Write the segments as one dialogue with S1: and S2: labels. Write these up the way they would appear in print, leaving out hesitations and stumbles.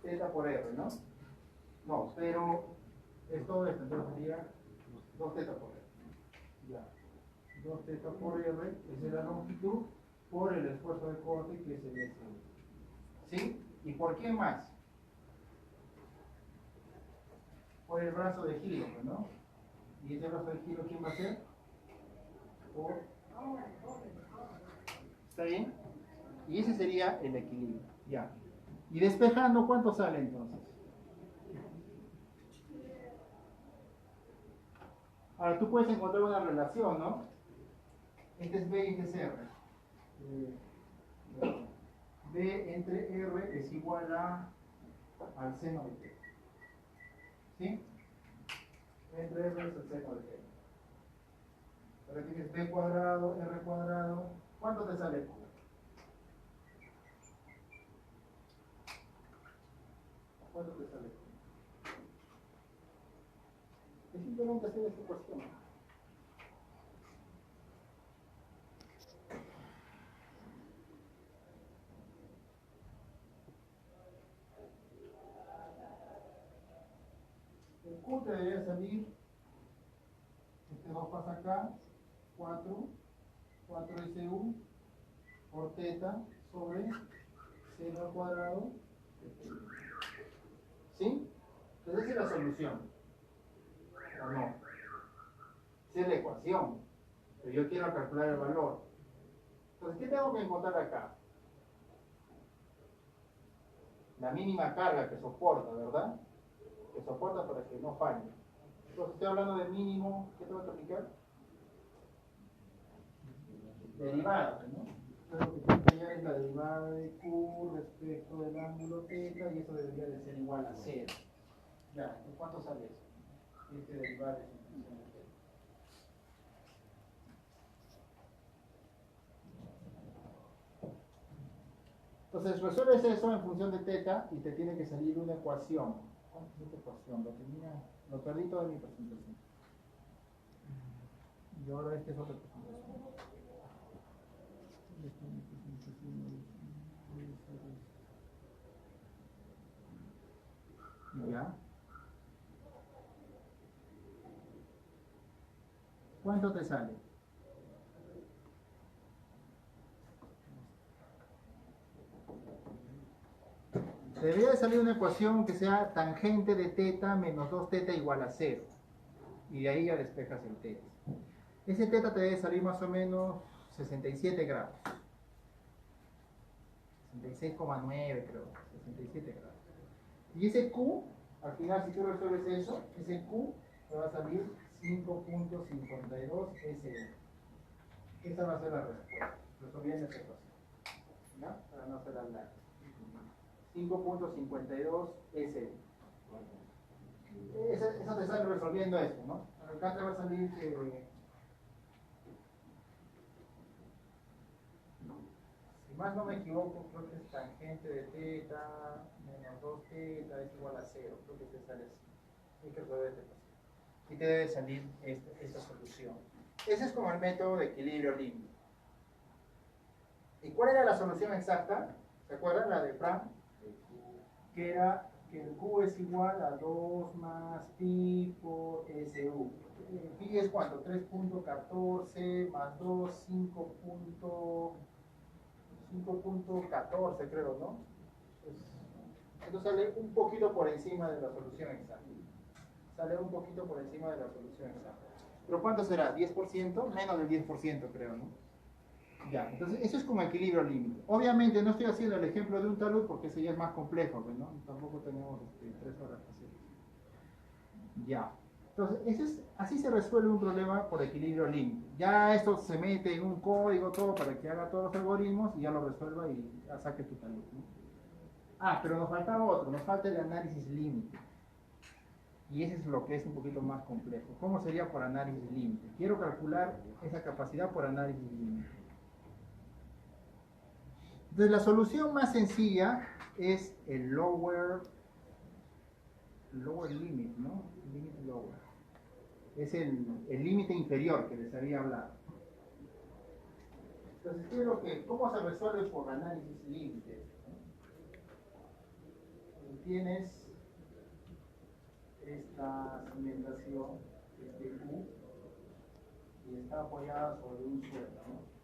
S1: teta por r, ¿no? No, pero es todo esto, entonces sería 2 teta por r. Ya. 2 teta por r, esa es la longitud, por el esfuerzo de corte que es el S. ¿Sí? ¿Y por qué más? Por el brazo de giro, ¿no? ¿Y ese brazo de giro quién va a ser? Por... ¿Está bien? Y ese sería el equilibrio. Ya. Y despejando, ¿cuánto sale entonces? Ahora tú puedes encontrar una relación, ¿no? Este es B y este es R. B entre R es igual al seno de T. ¿Sí? Entre R es el seno de T. Ahora tienes B cuadrado, R cuadrado. ¿Cuánto te sale Q? ¿Cuánto te sale Q? Es simplemente hacer esta ecuación. El Q te debería salir, este 2 pasa acá, 4 SU por teta sobre seno al cuadrado. ¿Sí? Entonces esa es la solución. ¿O no? Esa es la ecuación. Pero yo quiero calcular el valor. Entonces, ¿qué tengo que encontrar acá? La mínima carga que soporta, ¿verdad? Que soporta para que no falle. Entonces, estoy hablando de mínimo, ¿qué tengo que aplicar? Derivada, ¿no? Entonces, lo que tengo que hallar es la derivada de Q respecto del ángulo θ y eso debería de ser igual a 0. Ya, ¿cuánto sale eso? Tienes que derivar eso. Entonces resuelves eso en función de θ y te tiene que salir una ecuación. ¿Cuánto es esta ecuación? Lo perdí toda mi presentación. Y ahora esta es otra presentación. ¿Ya? ¿Cuánto te sale? Debería de salir una ecuación que sea tangente de θ menos 2θ igual a 0. Y de ahí ya despejas el θ. Ese θ te debe salir más o menos 67 grados. 66,9 creo. 67 grados. Y ese Q, al final si tú resuelves eso, ese Q te va a salir 5.52 SE. Esa va a ser la respuesta. Resolviendo esta ecuación. ¿No? Para no hacer larga. 5.52 SE. Eso te sale resolviendo esto, ¿no? Acá te va a salir que... Si más no me equivoco, creo que es tangente de θ menos 2θ es igual a 0. Creo que te sale así. Hay que resolver esta ecuación. Y te debe salir esta solución. Ese es como el método de equilibrio límite. ¿Y cuál era la solución exacta? ¿Se acuerdan? La de Frank. Que era que el Q es igual a 2 más pi por SU. Pi es cuánto? 3.14 más 2, 5.14 creo, ¿no? Entonces sale un poquito por encima de la solución exacta. Sale un poquito por encima de la solución exacta. ¿Pero cuánto será? ¿10%? Menos del 10% creo, ¿no? Ya, entonces eso es como equilibrio límite. Obviamente no estoy haciendo el ejemplo de un talud porque ese ya es más complejo, ¿no? Tampoco tenemos 3 horas para hacer. Ya. Entonces, así se resuelve un problema por equilibrio límite. Ya esto se mete en un código todo para que haga todos los algoritmos y ya lo resuelva y ya saque tu talud, ¿no? Ah, pero nos faltaba otro, nos falta el análisis límite. Y ese es lo que es un poquito más complejo. ¿Cómo sería por análisis límite? Quiero calcular esa capacidad por análisis límite. Entonces la solución más sencilla es el lower limit, ¿no? Limit lower. Es el límite inferior que les había hablado. Entonces, ¿cómo se resuelve por análisis límite? tienes esta cimentación, este Q, y está apoyada sobre un suelo, ¿no?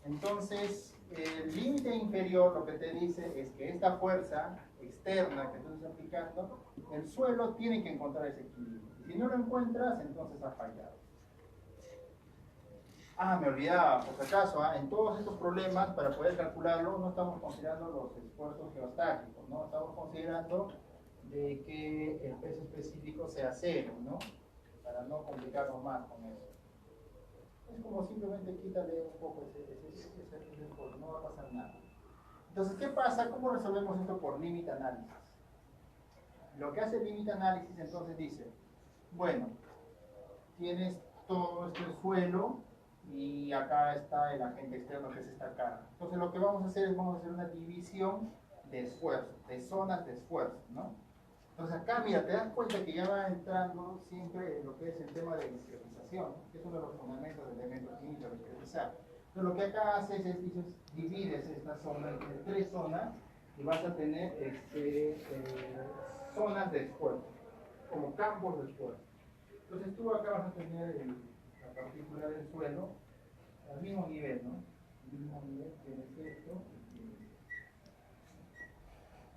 S1: Entonces, el límite inferior lo que te dice es que esta fuerza externa que tú estás aplicando, el suelo tiene que encontrar ese equilibrio. Si no lo encuentras, entonces ha fallado. Me olvidaba, por si acaso, en todos estos problemas, para poder calcularlo, no estamos considerando los esfuerzos geostáticos, ¿no? Estamos considerando de que el peso específico sea cero, ¿no? Para no complicarnos más con eso. Es como simplemente quítale un poco ese esfuerzo, no va a pasar nada. Entonces, ¿qué pasa? ¿Cómo resolvemos esto por límite análisis? Lo que hace el límite análisis entonces dice, bueno, tienes todo este suelo y acá está el agente externo que es esta carga. Entonces lo que vamos a hacer es una división de esfuerzo, de zonas de esfuerzo, ¿no? Entonces acá, mira, te das cuenta que ya va entrando siempre en lo que es el tema de discretización, ¿no? Que es uno de los fundamentos del elemento químico, discretizar. Entonces lo que acá haces es, divides esta zona entre 3 zonas y vas a tener zonas de esfuerzo, como campos de esfuerzo. Entonces tú acá vas a tener la partícula del suelo al mismo nivel, ¿no? Al mismo nivel tienes esto.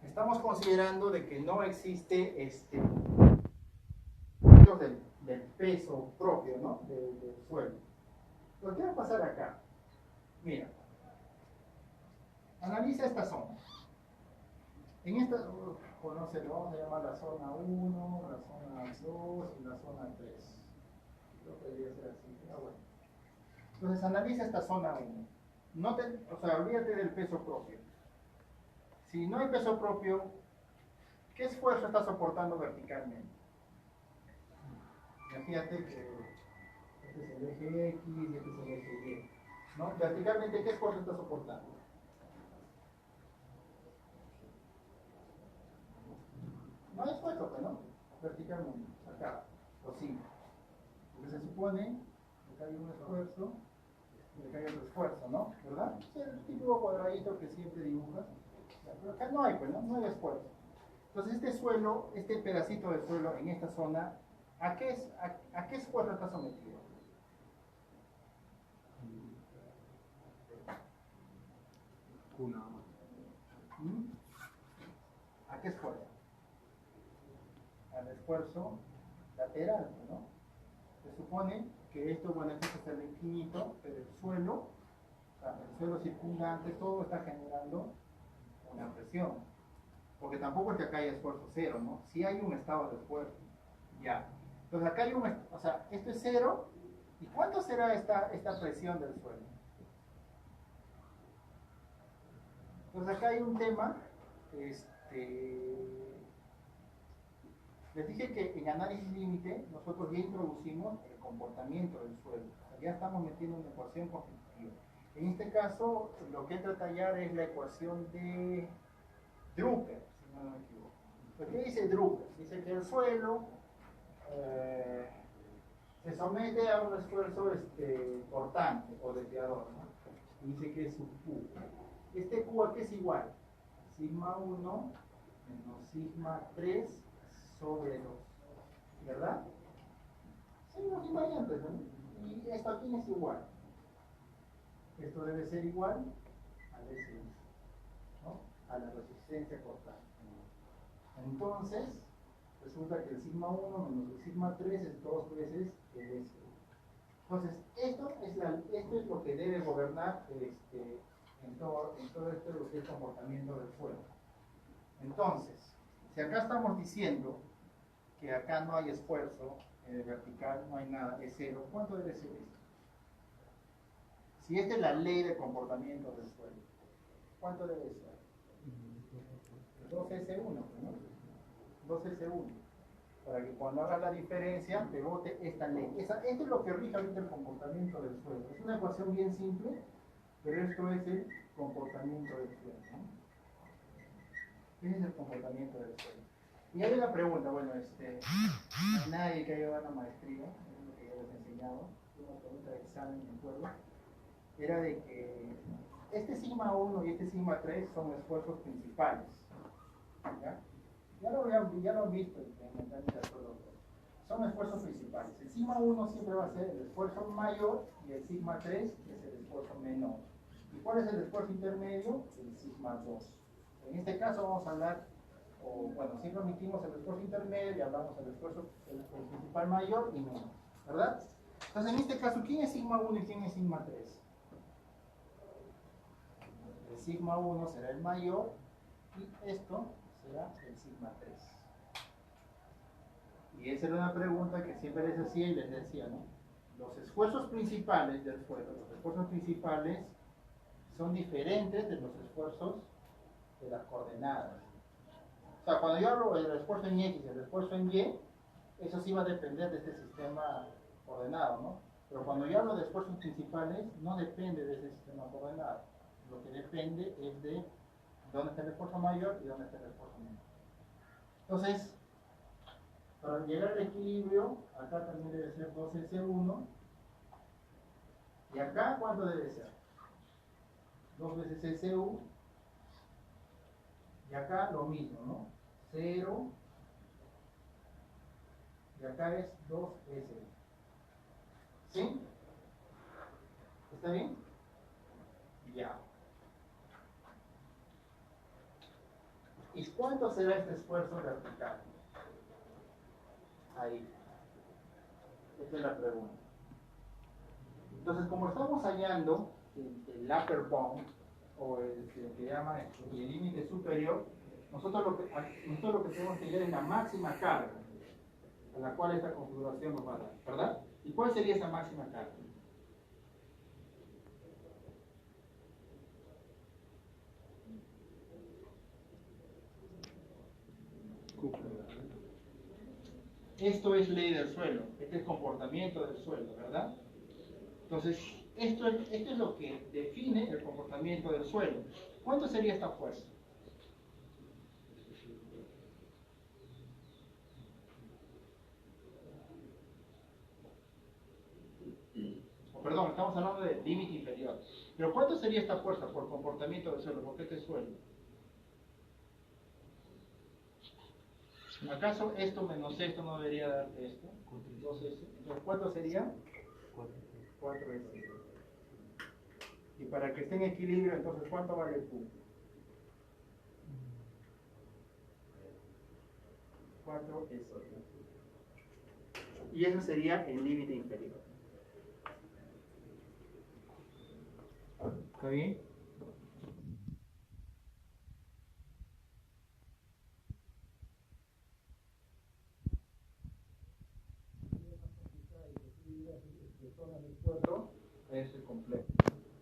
S1: Estamos considerando de que no existe del peso propio, ¿no? Del suelo. Entonces, ¿qué va a pasar acá? Mira, analiza esta zona. En esta, no sé, lo vamos a llamar la zona 1, la zona 2 y la zona 3. Creo que debería ser así, pero bueno. Entonces analiza esta zona 1. Olvídate del peso propio. Si no hay peso propio, ¿qué esfuerzo está soportando verticalmente? Fíjate que este es el eje X y este es el eje Y, ¿no? Verticalmente, ¿qué esfuerzo está soportando? No hay esfuerzo, ¿no? Verticalmente, acá, o sí. Porque se supone que hay un esfuerzo y acá hay otro esfuerzo, ¿no? ¿Verdad? Es el típico cuadradito que siempre dibujas. Pero acá no hay, pues, ¿no? No hay esfuerzo. Entonces este suelo, este pedacito de suelo en esta zona, ¿a qué esfuerzo está sometido? ¿A qué esfuerzo? Al esfuerzo lateral, ¿no? Se supone que esto, bueno, esto es el infinito, pero el suelo circundante, todo está generando una presión. Porque tampoco es que acá haya esfuerzo cero, ¿no? Sí hay un estado de esfuerzo. Ya. Entonces acá hay esto es cero. ¿Y cuánto será esta presión del suelo? Entonces acá hay un tema, les dije que en análisis límite nosotros ya introducimos el comportamiento del suelo. O sea, ya estamos metiendo una ecuación constitutiva. En este caso, lo que entra a tallar es la ecuación de Drucker, si no me equivoco. ¿Lo que dice Drucker? Dice que el suelo se somete a un esfuerzo cortante o desviador, ¿no? Dice que es un Q. Este Q a qué es igual? Sigma 1 menos sigma 3 sobre 2, ¿verdad? Sí, los invariantes, ¿no? Y esto aquí es igual. Esto debe ser igual a S1, ¿no? A la resistencia cortante. Entonces, resulta que el sigma 1 menos el sigma 3 es 2 veces el S1. Entonces, esto es lo que debe gobernar en todo esto lo que es el comportamiento del suelo. Entonces, si acá estamos diciendo que acá no hay esfuerzo vertical, no hay nada, es cero, ¿cuánto debe ser esto? Si esta es la ley de comportamiento del suelo, ¿cuánto debe ser? 2S1, ¿no? 2S1. Para que cuando haga la diferencia te bote esta ley. Esto es lo que rige ahorita el comportamiento del suelo. Es una ecuación bien simple, pero esto es el comportamiento del suelo, ¿no? Ese es el comportamiento del suelo. Y hay una pregunta, bueno, no hay nadie que haya dado la maestría, es lo que yo les he enseñado, una pregunta de examen, me acuerdo, era de que este sigma 1 y este sigma 3 son esfuerzos principales. ¿Ya? Ya lo han visto en mecánica de suelo. Son esfuerzos principales. El sigma 1 siempre va a ser el esfuerzo mayor y el sigma 3 es el esfuerzo menor. ¿Y cuál es el esfuerzo intermedio? El sigma 2. En este caso vamos a hablar, bueno, siempre omitimos el esfuerzo intermedio y hablamos del esfuerzo el principal mayor y menor, ¿verdad? Entonces en este caso, ¿quién es sigma 1 y quién es sigma 3? El sigma 1 será el mayor y esto será el sigma 3. Y esa era una pregunta que siempre les hacía y les decía, ¿no? Los esfuerzos principales del suelo, los esfuerzos principales son diferentes de los esfuerzos de las coordenadas. O sea, cuando yo hablo del esfuerzo en X y el esfuerzo en Y, eso sí va a depender de este sistema coordenado, ¿no? Pero cuando yo hablo de esfuerzos principales, no depende de ese sistema coordenado. Lo que depende es de dónde está el esfuerzo mayor y dónde está el esfuerzo menor. Entonces, para llegar al equilibrio, acá también debe ser 2S1. ¿Y acá cuánto debe ser? 2 veces SU. Y acá lo mismo, ¿no? 0. Y acá es 2SU. ¿Sí? ¿Está bien? Ya. ¿Y cuánto será este esfuerzo vertical? Ahí. Esa es la pregunta. Entonces, como estamos hallando el upper bound, o el que llaman el límite superior, nosotros lo que tenemos que hallar es la máxima carga a la cual esta configuración nos va a dar, ¿verdad? ¿Y cuál sería esa máxima carga? Esto es ley del suelo, este es comportamiento del suelo, ¿verdad? Entonces, esto es lo que define el comportamiento del suelo. ¿Cuánto sería esta fuerza? Perdón, estamos hablando de límite inferior. Pero ¿cuánto sería esta fuerza por comportamiento del suelo? ¿Por qué este suelo? ¿Acaso esto menos esto no debería darte esto? 2S. Entonces, ¿cuánto sería? 4S. Y para que esté en equilibrio, entonces, ¿cuánto vale Q? 4S. Y ese sería el límite inferior. ¿Está bien? Es el complejo.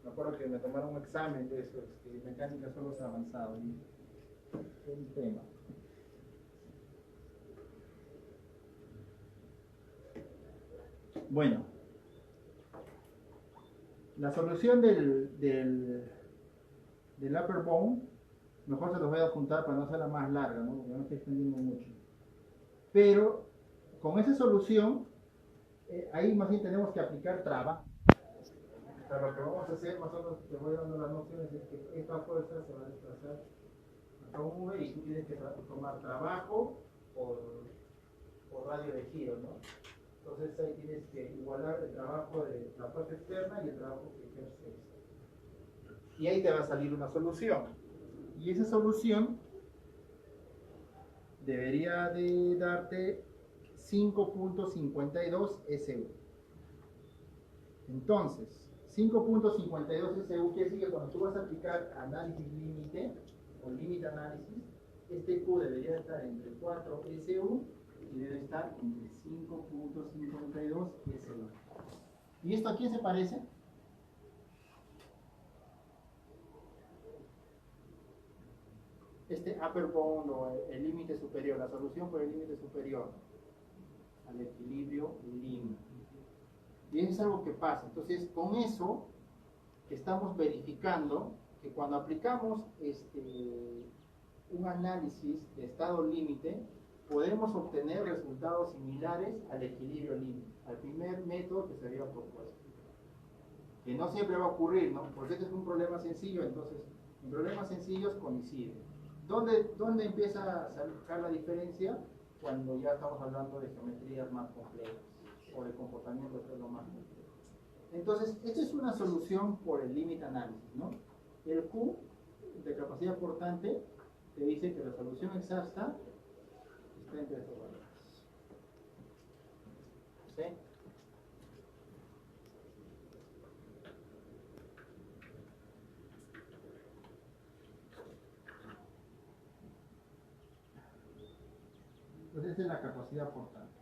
S1: Me acuerdo que me tomaron un examen de eso, mecánica solo es avanzado. Y el tema. Bueno, la solución del upper bound, mejor se los voy a apuntar para no hacerla más larga, ¿no? Porque no estoy extendiendo mucho. Pero con esa solución, ahí más bien tenemos que aplicar trabajo. O sea, lo que vamos a hacer, más o menos te voy dando las nociones, es que esta fuerza se va a desplazar a un V y tú tienes que tomar trabajo por radio de giro, ¿no? Entonces ahí tienes que igualar el trabajo de la fuerza externa y el trabajo que ejerce esto. Y ahí te va a salir una solución. Y esa solución debería de darte 5.52 SU. Entonces, 5.52 SU quiere decir que cuando tú vas a aplicar análisis límite o límite análisis, este Q debería estar entre 4 SU y debe estar entre 5.52 SU. ¿Y esto a quién se parece? Este upper bound o el límite superior, la solución por el límite superior al equilibrio límite. Y eso es algo que pasa. Entonces, con eso estamos verificando que cuando aplicamos un análisis de estado límite, podemos obtener resultados similares al equilibrio límite, al primer método que se había propuesto. Que no siempre va a ocurrir, ¿no? Porque este es un problema sencillo, entonces en problemas sencillos coincide. ¿Dónde empieza a sacar la diferencia? Cuando ya estamos hablando de geometrías más complejas o de comportamientos de lo más complejo. Entonces, esta es una solución por el límite análisis, ¿no? El Q de capacidad portante te dice que la solución exacta está entre estos valores. ¿Sí? Entonces, esta es la capacidad portante.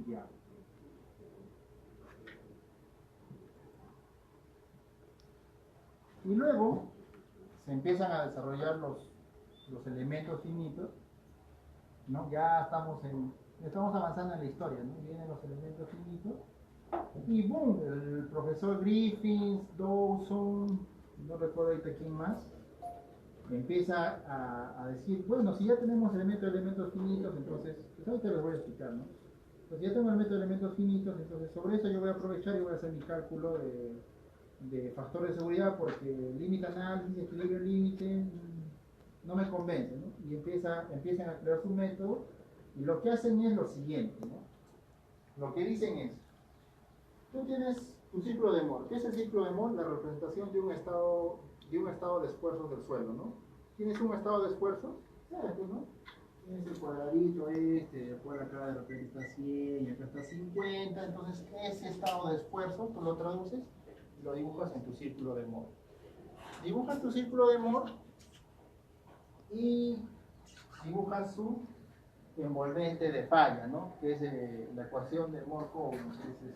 S1: Ya. Y luego se empiezan a desarrollar los elementos finitos, ¿no? Ya estamos avanzando en la historia, ¿no? Vienen los elementos finitos y boom, el profesor Griffiths, Dawson, no recuerdo ahorita quién más, empieza a decir, bueno, si ya tenemos elementos finitos, entonces, pues ahorita les voy a explicar, ¿no? Pues ya tengo el método de elementos finitos, entonces sobre eso yo voy a aprovechar y voy a hacer mi cálculo de factor de seguridad, porque límite análisis, equilibrio límite, no me convence, ¿no? Y empiezan a crear su método, y lo que hacen es lo siguiente, ¿no? Lo que dicen es, tú tienes tu círculo de Moore. ¿Qué es el círculo de Moore? La representación de un estado de esfuerzos del suelo, ¿no? ¿Tienes un estado de esfuerzo? ¿Sabes, no? Tienes el cuadradito después acá de repente está 100 y acá está 50, entonces ese estado de esfuerzo tú lo traduces y lo dibujas en tu círculo de Moore. Dibujas tu círculo de Moore y dibujas su envolvente de falla, ¿no? Que es la ecuación de Moore-Coulomb, que es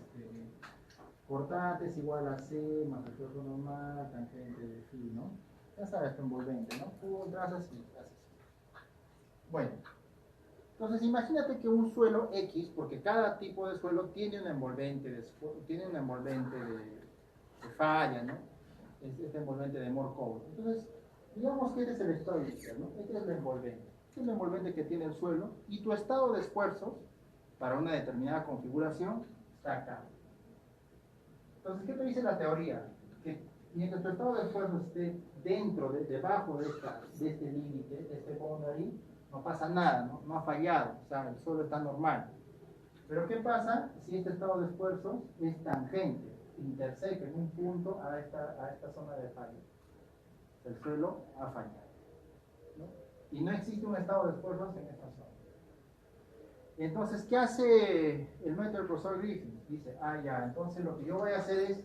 S1: portante es igual a C más el torso normal, tangente de phi, ¿no? Ya sabes tu envolvente, ¿no? Tú trazas y haces. Bueno, entonces imagínate que un suelo X, porque cada tipo de suelo tiene un envolvente de falla, ¿no? Es este envolvente de Moore-Coulomb. Entonces, digamos que este es el estado inicial, ¿no? Este es el envolvente. Este es el envolvente que tiene el suelo y tu estado de esfuerzos para una determinada configuración está acá. Entonces, ¿qué te dice la teoría? Que mientras tu estado de esfuerzo esté debajo de este límite, de este boundary, no pasa nada, ¿no? No ha fallado, o sea, el suelo está normal. Pero ¿qué pasa si este estado de esfuerzo es tangente, interseca en un punto a esta zona de falla? El suelo ha fallado, ¿no? Y no existe un estado de esfuerzos en esta zona. Entonces, ¿qué hace el método del profesor Griffiths? Dice, ya, entonces lo que yo voy a hacer es,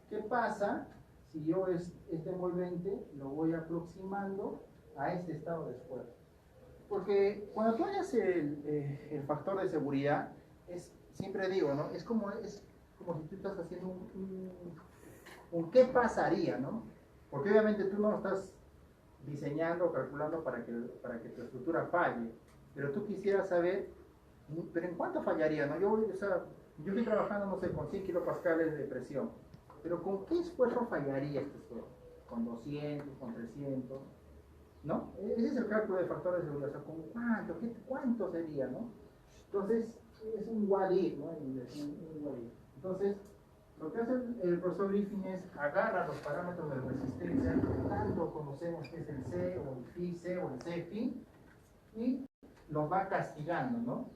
S1: ¿qué pasa si yo este envolvente lo voy aproximando a este estado de esfuerzo? Porque cuando tú hayas el factor de seguridad, siempre digo, ¿no? Es como si tú estás haciendo un qué pasaría, ¿no? Porque obviamente tú no estás diseñando o calculando para que tu estructura falle, pero tú quisieras saber, pero ¿en cuánto fallaría, no? Yo estoy trabajando, no sé, con 100 kilopascales de presión, pero ¿con qué esfuerzo fallaría este suelo? ¿Con 200, con 300? ¿No? Ese es el cálculo de factor de seguridad, o sea, ¿con cuánto sería, no? Entonces, es un what if, ¿no? Entonces, lo que hace el profesor Griffin es agarra los parámetros de resistencia, que tanto conocemos que es el C o el phi C o el C phi, y los va castigando, ¿no?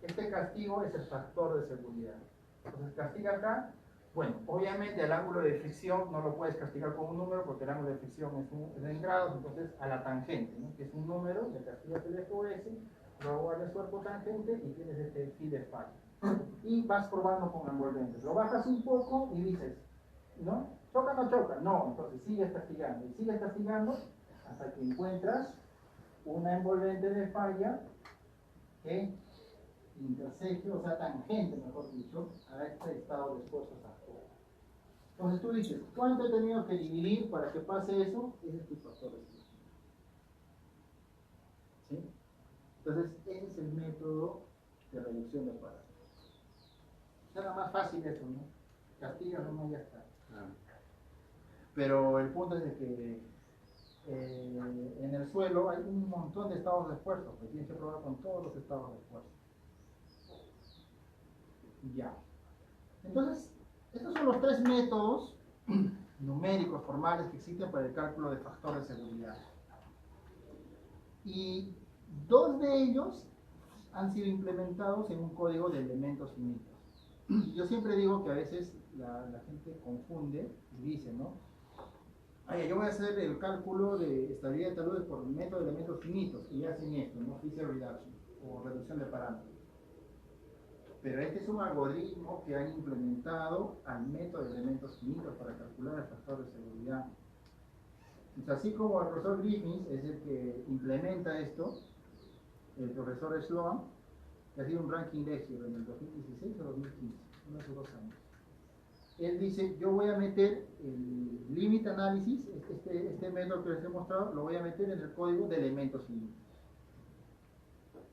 S1: Este castigo es el factor de seguridad. Entonces, castiga acá. Bueno, obviamente el ángulo de fricción no lo puedes castigar con un número porque el ángulo de fricción es en grados, entonces a la tangente, ¿no? Que es un número, le castigas el F o S, luego al esfuerzo tangente y tienes este phi de falla. Y vas probando con envolventes. Lo bajas un poco y dices, ¿no? ¿Choca o no choca? No, entonces sigues castigando y sigues castigando hasta que encuentras una envolvente de falla que interseque, o sea, tangente, mejor dicho, a este estado de esfuerzos actual. Entonces tú dices, ¿cuánto he tenido que dividir para que pase eso? Ese es tu factor de esfuerzo. ¿Sí? Entonces, ese es el método de reducción de parámetros. Nada más fácil eso, ¿no? Castiga nomás y ya está. Pero el punto es de que en el suelo hay un montón de estados de esfuerzo, que tienes que probar con todos los estados de esfuerzo. Ya. Entonces, estos son los tres métodos numéricos formales que existen para el cálculo de factores de seguridad. Y dos de ellos han sido implementados en un código de elementos finitos. Yo siempre digo que a veces la gente confunde y dice, ¿no? Yo voy a hacer el cálculo de estabilidad de taludes por método de elementos finitos y hacen esto, ¿no? Feature reduction o reducción de parámetros. Pero este es un algoritmo que han implementado al método de elementos finitos para calcular el factor de seguridad. Entonces, así como el profesor Griffiths es el que implementa esto, el profesor Sloan, que ha sido un ranking lecture en el 2016 o 2015, uno de 2 años. Él dice, yo voy a meter el limit analysis, este método que les he mostrado, lo voy a meter en el código de elementos finitos.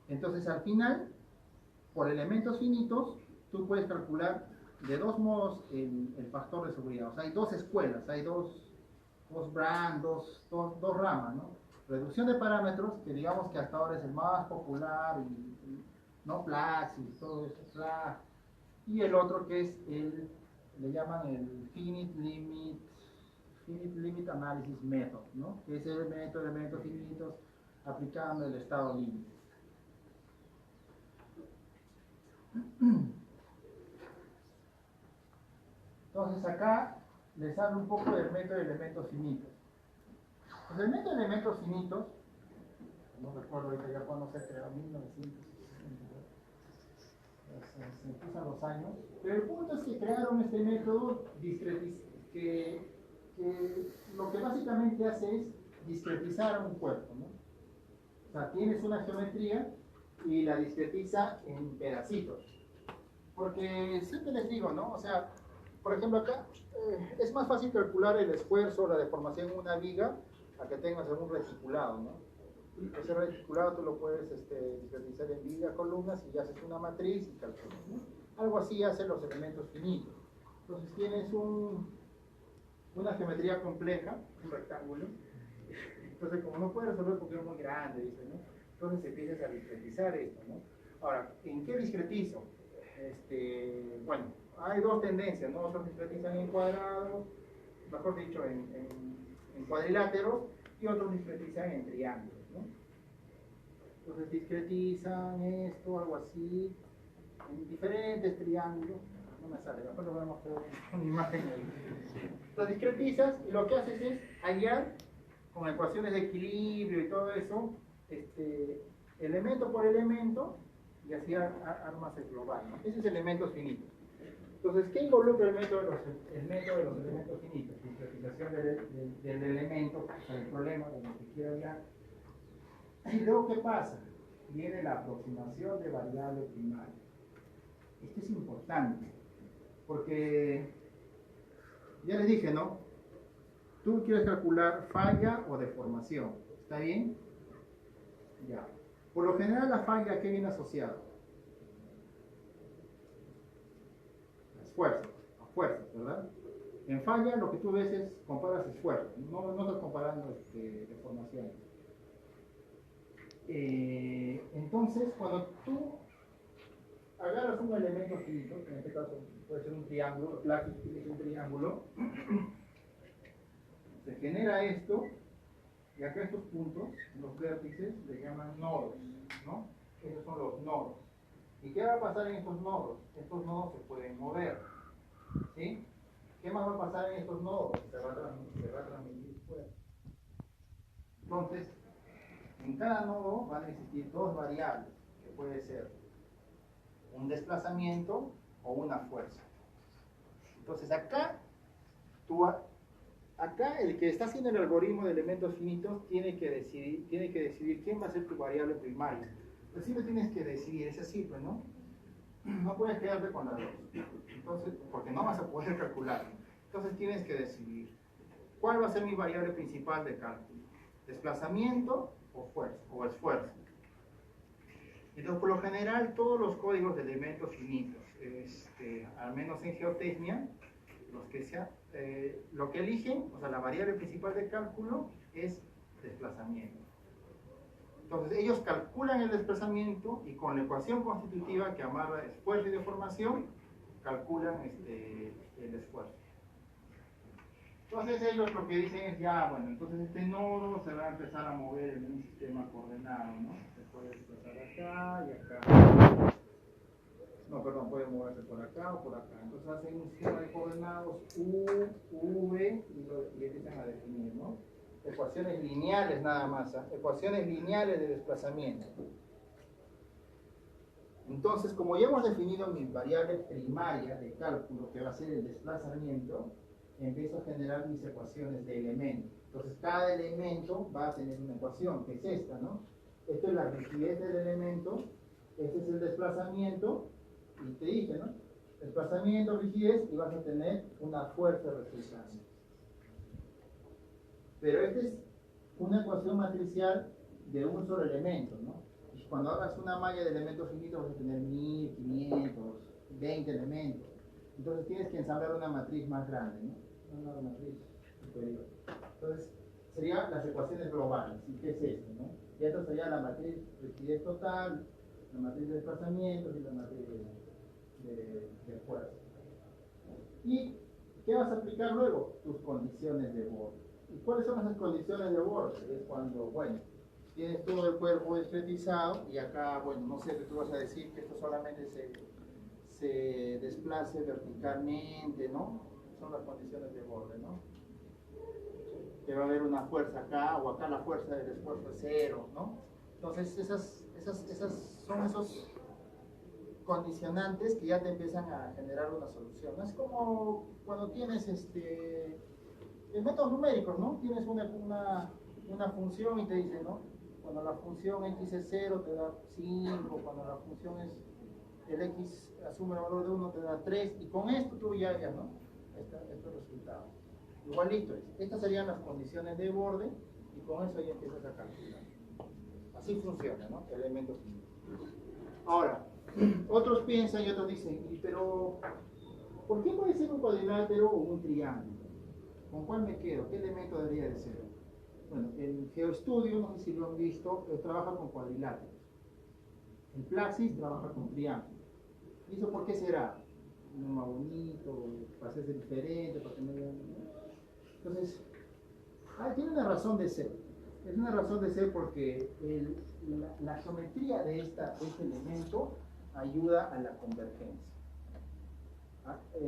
S1: Entonces, al final, por elementos finitos, tú puedes calcular de dos modos el factor de seguridad. O sea, hay dos escuelas, hay dos brands, dos ramas, ¿no? Reducción de parámetros, que digamos que hasta ahora es el más popular, ¿no? Flags y todo eso, flag. Y el otro que es le llaman el Finite Limit Analysis Method, ¿no? Que es el método de elementos finitos aplicando el estado límite. Entonces acá les hablo un poco del método de elementos finitos. Pues el método de elementos finitos, no recuerdo ahorita ya cuándo se creó, 1960, se empiezan los años, pero el punto es que crearon este método que lo que básicamente hace es discretizar un cuerpo, ¿no? O sea, tienes una geometría y la discretiza en pedacitos. Porque siempre les digo, ¿no? O sea, por ejemplo acá, es más fácil calcular el esfuerzo o la deformación en una viga a que tengas en un reticulado, ¿no? Ese reticulado tú lo puedes discretizar en viga, columnas, y ya haces una matriz y calculas, ¿no? Algo así hacen los elementos finitos. Entonces tienes una geometría compleja, un rectángulo. Entonces, como no puedes resolver porque es muy grande, dice, ¿no? Entonces empiezas a discretizar esto, ¿no? Ahora, ¿en qué discretizo? Bueno, hay dos tendencias, ¿no? Otros discretizan en cuadrados, mejor dicho, en cuadriláteros, y otros discretizan en triángulos, ¿no? Entonces discretizan esto, algo así, en diferentes triángulos. No me sale, después lo voy a mostrar una imagen ahí. Lo discretizas y lo que haces es hallar con ecuaciones de equilibrio y todo eso, elemento por elemento, y así armas el global, ¿no? Ese es elementos finitos. Entonces, ¿qué involucra el método de los elementos finitos? Discretización del elemento, o sea, el problema de lo que quiero hallar. Y luego, ¿qué pasa? Viene la aproximación de variable primaria. Esto es importante, porque ya les dije, ¿no? Tú quieres calcular falla o deformación, ¿está bien? Ya. Por lo general, la falla, ¿a qué viene asociada? Esfuerzo, a fuerzas, ¿verdad? En falla, lo que tú ves es comparas esfuerzo, no estás comparando deformaciones. Entonces, cuando tú agarras un elemento finito, en este caso puede ser un triángulo, Flags es un triángulo, se genera esto, y acá estos puntos, los vértices, le llaman nodos, ¿no? Esos son los nodos. ¿Y qué va a pasar en estos nodos? Estos nodos se pueden mover, ¿sí? ¿Qué más va a pasar en estos nodos? Se va a transmitir fuera. Entonces, en cada nodo van a existir dos variables, que puede ser un desplazamiento o una fuerza. Entonces acá el que está haciendo el algoritmo de elementos finitos tiene que decidir quién va a ser tu variable primaria. Pero sí lo tienes que decidir, es así, pues, ¿no? No puedes quedarte con las dos. Entonces, porque no vas a poder calcular. Entonces tienes que decidir cuál va a ser mi variable principal de cálculo. Desplazamiento o fuerza, o esfuerzo. Entonces, por lo general, todos los códigos de elementos finitos, al menos en geotecnia, lo que eligen, o sea, la variable principal de cálculo es desplazamiento. Entonces, ellos calculan el desplazamiento y con la ecuación constitutiva que amarra esfuerzo y deformación, calculan el esfuerzo. Entonces ellos lo que dicen es, ya, bueno, entonces este nodo se va a empezar a mover en un sistema coordenado, ¿no? Se puede desplazar acá y acá. No, perdón, puede moverse por acá o por acá. Entonces hacen un sistema de coordenados U, V y empiezan a definir, ¿no? Ecuaciones lineales nada más, ¿eh? Ecuaciones lineales de desplazamiento. Entonces, como ya hemos definido mis variables primarias de cálculo, que va a ser el desplazamiento, empiezo a generar mis ecuaciones de elementos. Entonces, cada elemento va a tener una ecuación, que es esta, ¿no? Esto es la rigidez del elemento, este es el desplazamiento, y te dije, ¿no? Desplazamiento, rigidez, y vas a tener una fuerza resultante. Pero esta es una ecuación matricial de un solo elemento, ¿no? Y cuando hagas una malla de elementos finitos vas a tener 1500, 20 elementos. Entonces tienes que ensamblar una matriz más grande, ¿no? Una matriz superior. Entonces, serían las ecuaciones globales. ¿Y qué es esto, no? Y esto sería la matriz de rigidez total, la matriz de desplazamientos y la matriz de fuerza. ¿Y qué vas a aplicar luego? Tus condiciones de borde. ¿Y cuáles son esas condiciones de borde? Es cuando, bueno, tienes todo el cuerpo estetizado y acá, bueno, no sé, tú vas a decir que esto solamente se desplace verticalmente, ¿no? Son las condiciones de borde, ¿no? Que va a haber una fuerza acá o acá la fuerza del esfuerzo es cero, ¿no? Entonces esas son esos condicionantes que ya te empiezan a generar una solución. Es como cuando tienes en métodos numéricos, ¿no? Tienes una función y te dice, ¿no? Cuando la función x es 0 te da 5, cuando la función es el x asume el valor de 1 te da 3, y con esto tú ya ¿no? Estos resultados. Igualito es. Estas serían las condiciones de borde y con eso ya empiezas a calcular. Así funciona, ¿no? Elementos finitos. Ahora, otros piensan y otros dicen, pero ¿por qué puede ser un cuadrilátero o un triángulo? ¿Con cuál me quedo? ¿Qué elemento debería de ser? Bueno, el GeoStudio, no sé si lo han visto, trabaja con cuadriláteros. El Plaxis trabaja con triángulos. ¿Y eso por qué será? No más bonito, para hacerse diferente, para que no vean. Entonces, tiene una razón de ser. Es una razón de ser porque la geometría de este elemento ayuda a la convergencia.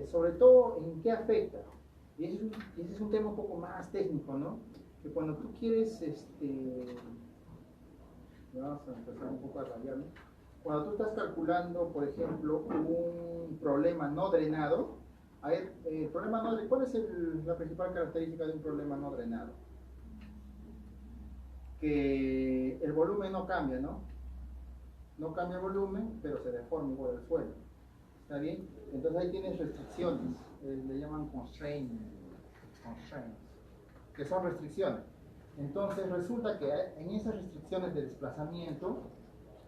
S1: Sobre todo, ¿en qué afecta? Y ese es un tema un poco más técnico, ¿no? Que cuando tú quieres, vamos a empezar un poco a rayar, ¿no? Cuando tú estás calculando, por ejemplo, un problema no drenado, problema no, ¿cuál es la principal característica de un problema no drenado? Que el volumen no cambia, ¿no? No cambia el volumen, pero se deforma igual el suelo. ¿Está bien? Entonces ahí tienes restricciones, le llaman constraints, que son restricciones. Entonces resulta que en esas restricciones de desplazamiento,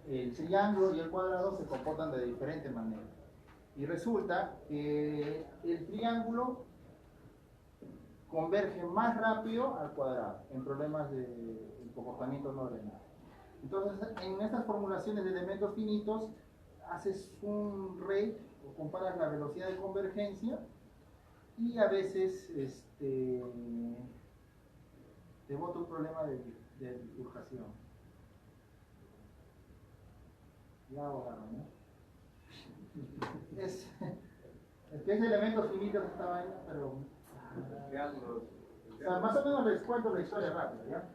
S1: el triángulo y el cuadrado se comportan de diferente manera. Y resulta que el triángulo converge más rápido al cuadrado en problemas de comportamiento no drenado. Entonces, en estas formulaciones de elementos finitos, haces un rate o comparas la velocidad de convergencia y a veces te bota un problema de bifurcación. Ya ahora, ¿no? Es que es elementos finitos esta vaina, pero o sea, más o menos les cuento la historia rápida, ¿ya?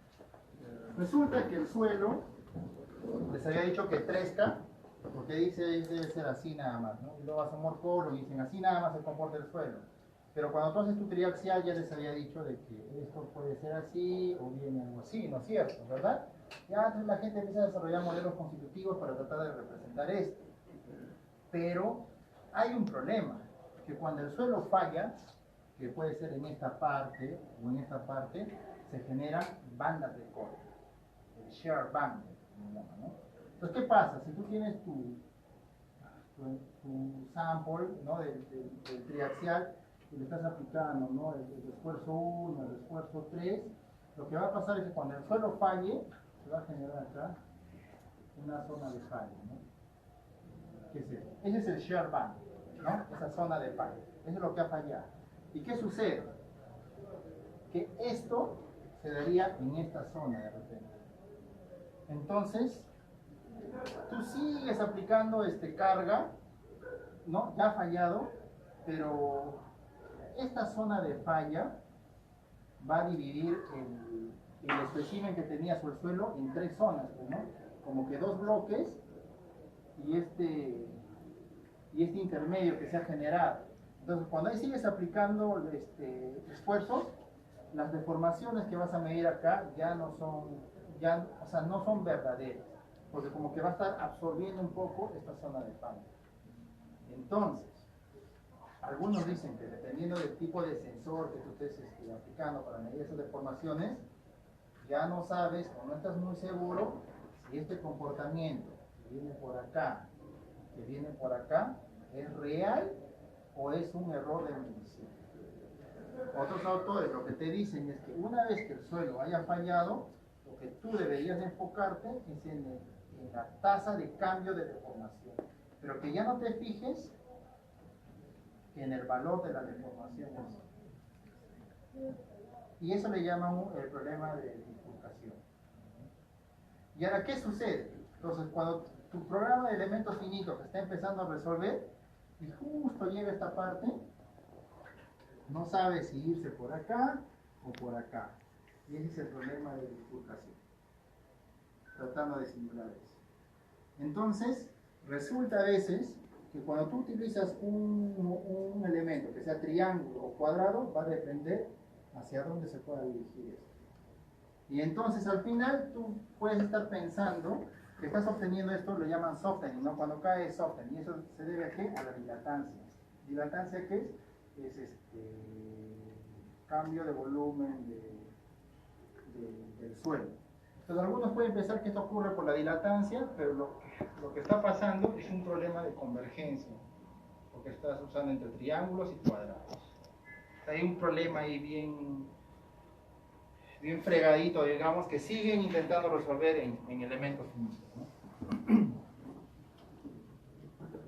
S1: Resulta que el suelo, les había dicho que Tresca, porque dice debe ser así nada más, ¿no? Y luego vas a Morcolo y dicen así nada más se comporta el suelo. Pero cuando tú haces tu triaxial ya les había dicho de que esto puede ser así o bien algo así, ¿no es cierto? ¿Verdad? Ya entonces la gente empieza a desarrollar modelos constitutivos para tratar de representar esto. Pero hay un problema, que cuando el suelo falla, que puede ser en esta parte o en esta parte, se generan bandas de corte, el shear band, ¿no? Entonces, ¿qué pasa? Si tú tienes tu sample, ¿no? del triaxial y le estás aplicando, ¿no? el esfuerzo 1, el esfuerzo 3, lo que va a pasar es que cuando el suelo falle, se va a generar acá una zona de fallo, ¿no? ¿Qué es eso? Ese es el shear band, ¿no? Esa zona de fallo. Eso es lo que ha fallado. ¿Y qué sucede? que esto se daría en esta zona de repente. Entonces, tú sigues aplicando carga, ¿no? Ya ha fallado, pero esta zona de falla va a dividir el espécimen que tenía sobre el suelo en 3 zonas, ¿no? Como que 2 bloques y este intermedio que se ha generado. Entonces, cuando ahí sigues aplicando esfuerzos, las deformaciones que vas a medir acá ya no son, no son verdaderas, porque como que va a estar absorbiendo un poco esta zona de falla. Entonces, algunos dicen que dependiendo del tipo de sensor que tú estés aplicando para medir esas deformaciones, ya no sabes o no estás muy seguro si este comportamiento que viene por acá, es real o es un error de medición. Otros autores lo que te dicen es que una vez que el suelo haya fallado, lo que tú deberías enfocarte es en la tasa de cambio de deformación, pero que ya no te fijes en el valor de la deformación. Y eso le llaman el problema de bifurcación. ¿Y ahora qué sucede? Entonces, cuando tu programa de elementos finitos está empezando a resolver y justo llega esta parte, no sabe si irse por acá o por acá. Y ese es el problema de bifurcación, tratando de simular eso. Entonces, resulta a veces que cuando tú utilizas un elemento que sea triángulo o cuadrado, va a depender hacia dónde se pueda dirigir esto. Y entonces al final tú puedes estar pensando que estás obteniendo esto, lo llaman softening, ¿no? Cuando cae softening, y eso se debe a ¿qué? A la dilatancia. ¿Dilatancia qué es? Es cambio de volumen del suelo. Entonces algunos pueden pensar que esto ocurre por la dilatancia, pero lo que está pasando es un problema de convergencia, porque estás usando entre triángulos y cuadrados. Hay un problema ahí bien fregadito, digamos, que siguen intentando resolver en elementos finitos, ¿no?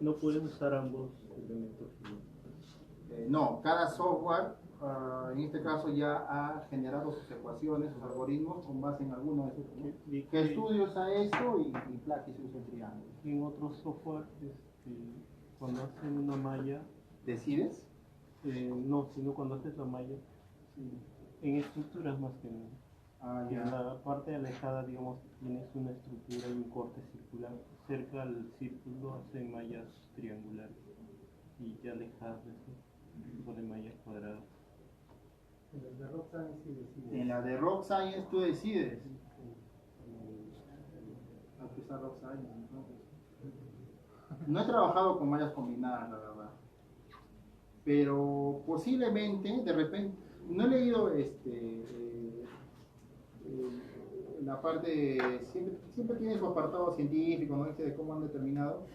S2: No puedes usar ambos elementos finitos.
S1: No, cada software, en este caso, ya ha generado sus ecuaciones, sus algoritmos con base en alguno de esos. ¿Qué estudio usa esto? Y Plaquis usa el triángulo.
S2: En otro software, cuando hacen una malla...
S1: ¿Decides?
S2: No, sino cuando haces la malla, en estructuras más que nada. En la parte alejada, digamos, tienes una estructura y un corte circular. Cerca al círculo hacen mallas triangulares y ya alejadas de eso ponen mallas cuadradas.
S1: En la de Rock Science sí decides. En la de Rock Science tú decides. Hay que usar Rock Science, entonces. No he trabajado con mallas combinadas, la verdad. Pero posiblemente, de repente, no he leído la parte, siempre tiene su apartado científico, ¿no? De cómo han determinado.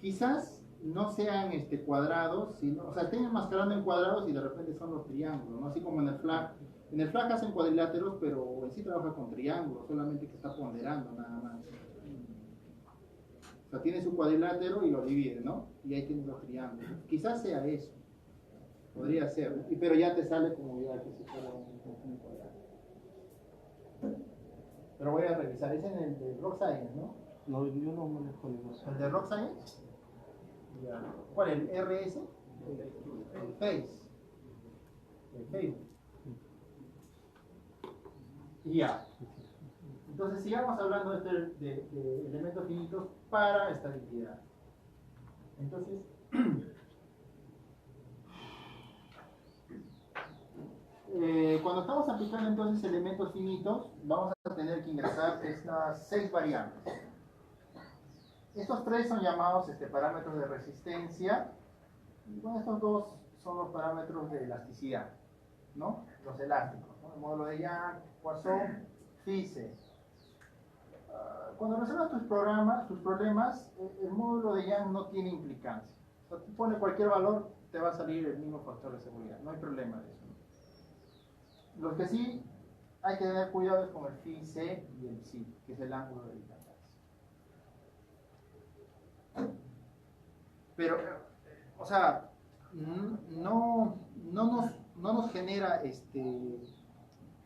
S1: Quizás no sean cuadrados, sino, o sea, estén enmascarando en cuadrados y de repente son los triángulos, ¿no? Así como en el FLAC. En el FLAC hacen cuadriláteros, pero en sí trabaja con triángulos, solamente que está ponderando nada más. O sea, tiene su cuadrilátero y lo divide, ¿no? Y ahí tienes los triángulos. Quizás sea eso. Podría ser, pero ya te sale como ya que si fuera un cuadrado. Pero voy a revisar, es en el de Rock Science, ¿no?
S2: No, yo no manejo ningún.
S1: ¿El de Rock Science? Ya. ¿Cuál? ¿El RS? El Face. El Facebook. Ya. Entonces sigamos hablando de elementos finitos para estabilidad. Entonces, cuando estamos aplicando entonces elementos finitos, vamos a tener que ingresar estas 6 variables. Estos 3 son llamados parámetros de resistencia, y bueno, estos 2 son los parámetros de elasticidad, ¿no? Los elásticos, ¿no? El módulo de Young, Poisson, Fize. Cuando resuelvas tus problemas, el módulo de Young no tiene implicancia. O sea, tú pones cualquier valor, te va a salir el mismo factor de seguridad, no hay problema de eso. Los que sí hay que tener cuidado es con el phi c y el psi, que es el ángulo de dilatancia. Pero, o sea, no nos genera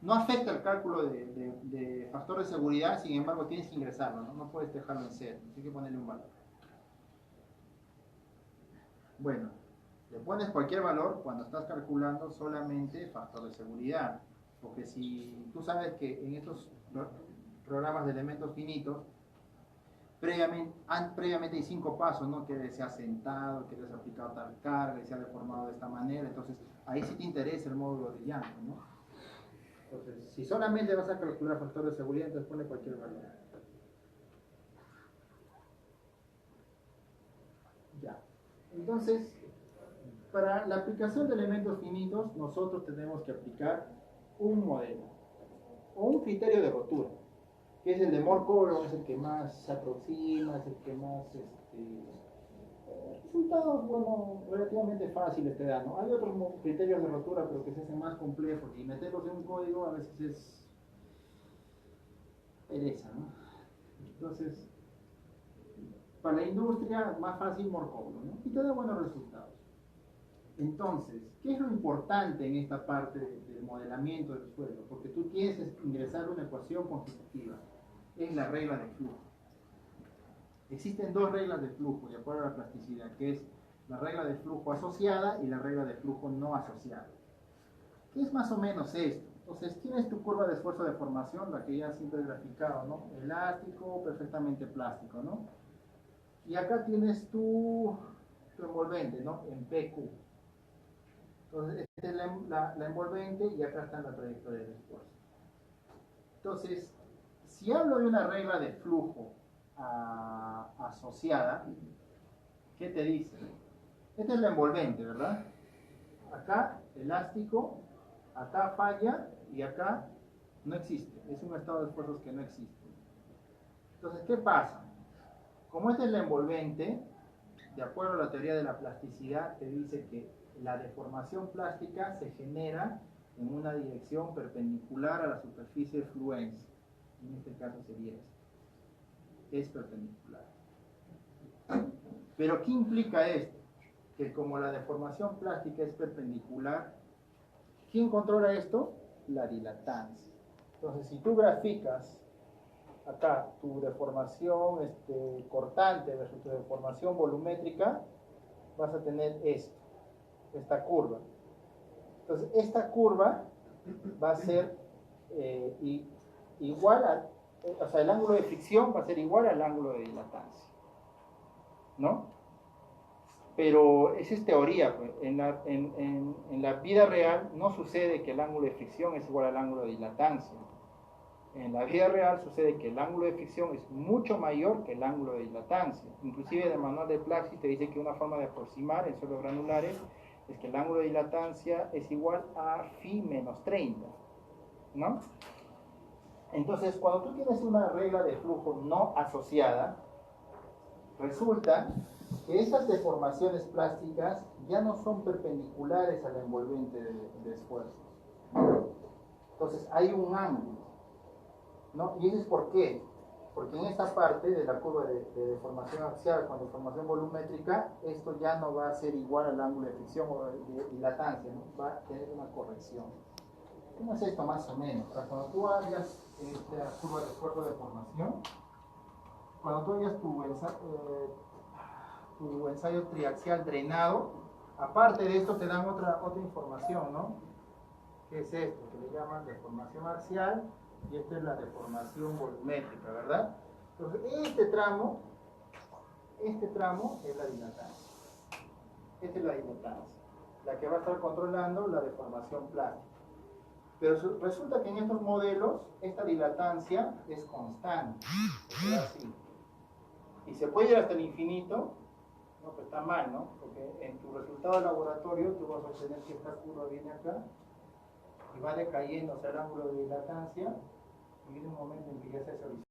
S1: No afecta el cálculo de factor de seguridad, sin embargo tienes que ingresarlo, ¿no? No puedes dejarlo en cero, tienes que ponerle un valor. Bueno, le pones cualquier valor cuando estás calculando solamente factor de seguridad, porque si tú sabes que en estos programas de elementos finitos, previamente hay 5 pasos, ¿no? Que se ha sentado, que se ha aplicado tal carga, que se ha deformado de esta manera, entonces ahí sí te interesa el módulo de Young, ¿no? Entonces, si solamente vas a calcular factor de seguridad, entonces pone cualquier valor. Ya. Entonces, para la aplicación de elementos finitos, nosotros tenemos que aplicar un modelo o un criterio de rotura, que es el de Moore-Coulomb, es el que más se aproxima, es el que más resultados, bueno, relativamente fáciles te da, ¿no? Hay otros criterios de rotura, pero que se hacen más complejos y meterlos en un código a veces es pereza, ¿no? Entonces, para la industria, más fácil Moore-Coulomb, ¿no? Y te da buenos resultados. Entonces, ¿qué es lo importante en esta parte del modelamiento del suelo? Porque tú tienes que ingresar una ecuación constitutiva, es la regla de flujo. Existen 2 reglas de flujo de acuerdo a la plasticidad, que es la regla de flujo asociada y la regla de flujo no asociada. ¿Qué es más o menos esto? Entonces, tienes tu curva de esfuerzo de formación, la que ya siempre he graficado, ¿no? Elástico, perfectamente plástico, ¿no? Y acá tienes tu envolvente, ¿no? En PQ. Entonces, esta es la envolvente y acá está la trayectoria del esfuerzo. Entonces, si hablo de una regla de flujo asociada, ¿qué te dice? Esta es la envolvente, ¿verdad? Acá, elástico, acá falla y acá no existe. Es un estado de esfuerzos que no existe. Entonces, ¿qué pasa? Como esta es la envolvente, de acuerdo a la teoría de la plasticidad, te dice que la deformación plástica se genera en una dirección perpendicular a la superficie de fluencia. En este caso sería esta. Es perpendicular. Pero ¿qué implica esto? Que como la deformación plástica es perpendicular, ¿quién controla esto? La dilatancia. Entonces, si tú graficas acá tu deformación cortante versus tu deformación volumétrica, vas a tener esto, esta curva. Entonces, esta curva va a ser igual a, o sea, el ángulo de fricción va a ser igual al ángulo de dilatancia, ¿no? Pero esa es teoría, pues. En la vida real no sucede que el ángulo de fricción es igual al ángulo de dilatancia. En la vida real sucede que el ángulo de fricción es mucho mayor que el ángulo de dilatancia. Inclusive en el manual de Plaxis te dice que una forma de aproximar en suelos granulares es que el ángulo de dilatancia es igual a phi menos 30, ¿no? Entonces, cuando tú tienes una regla de flujo no asociada, resulta que esas deformaciones plásticas ya no son perpendiculares a la envolvente de esfuerzos. Entonces, hay un ángulo, ¿no? ¿Y eso es por qué? Porque en esta parte de la curva de deformación axial con deformación volumétrica, esto ya no va a ser igual al ángulo de fricción o de dilatancia, ¿no? Va a tener una corrección. ¿Cómo es esto más o menos? O sea, cuando tú hagas esta curva de esfuerzo de formación, cuando tú hagas tu ensayo triaxial drenado, aparte de esto te dan otra información, ¿no? ¿Qué es esto? Que le llaman deformación axial y esta es la deformación volumétrica, ¿verdad? Entonces, este tramo es la dilatancia. Esta es la dilatancia, la que va a estar controlando la deformación plástica. Pero resulta que en estos modelos esta dilatancia es constante, es así. Y se puede ir hasta el infinito, no, pues está mal, ¿no? Porque en tu resultado de laboratorio tú vas a obtener que esta curva viene acá y va decayendo hacia el ángulo de dilatancia y viene un momento en que ya se hace horizontal.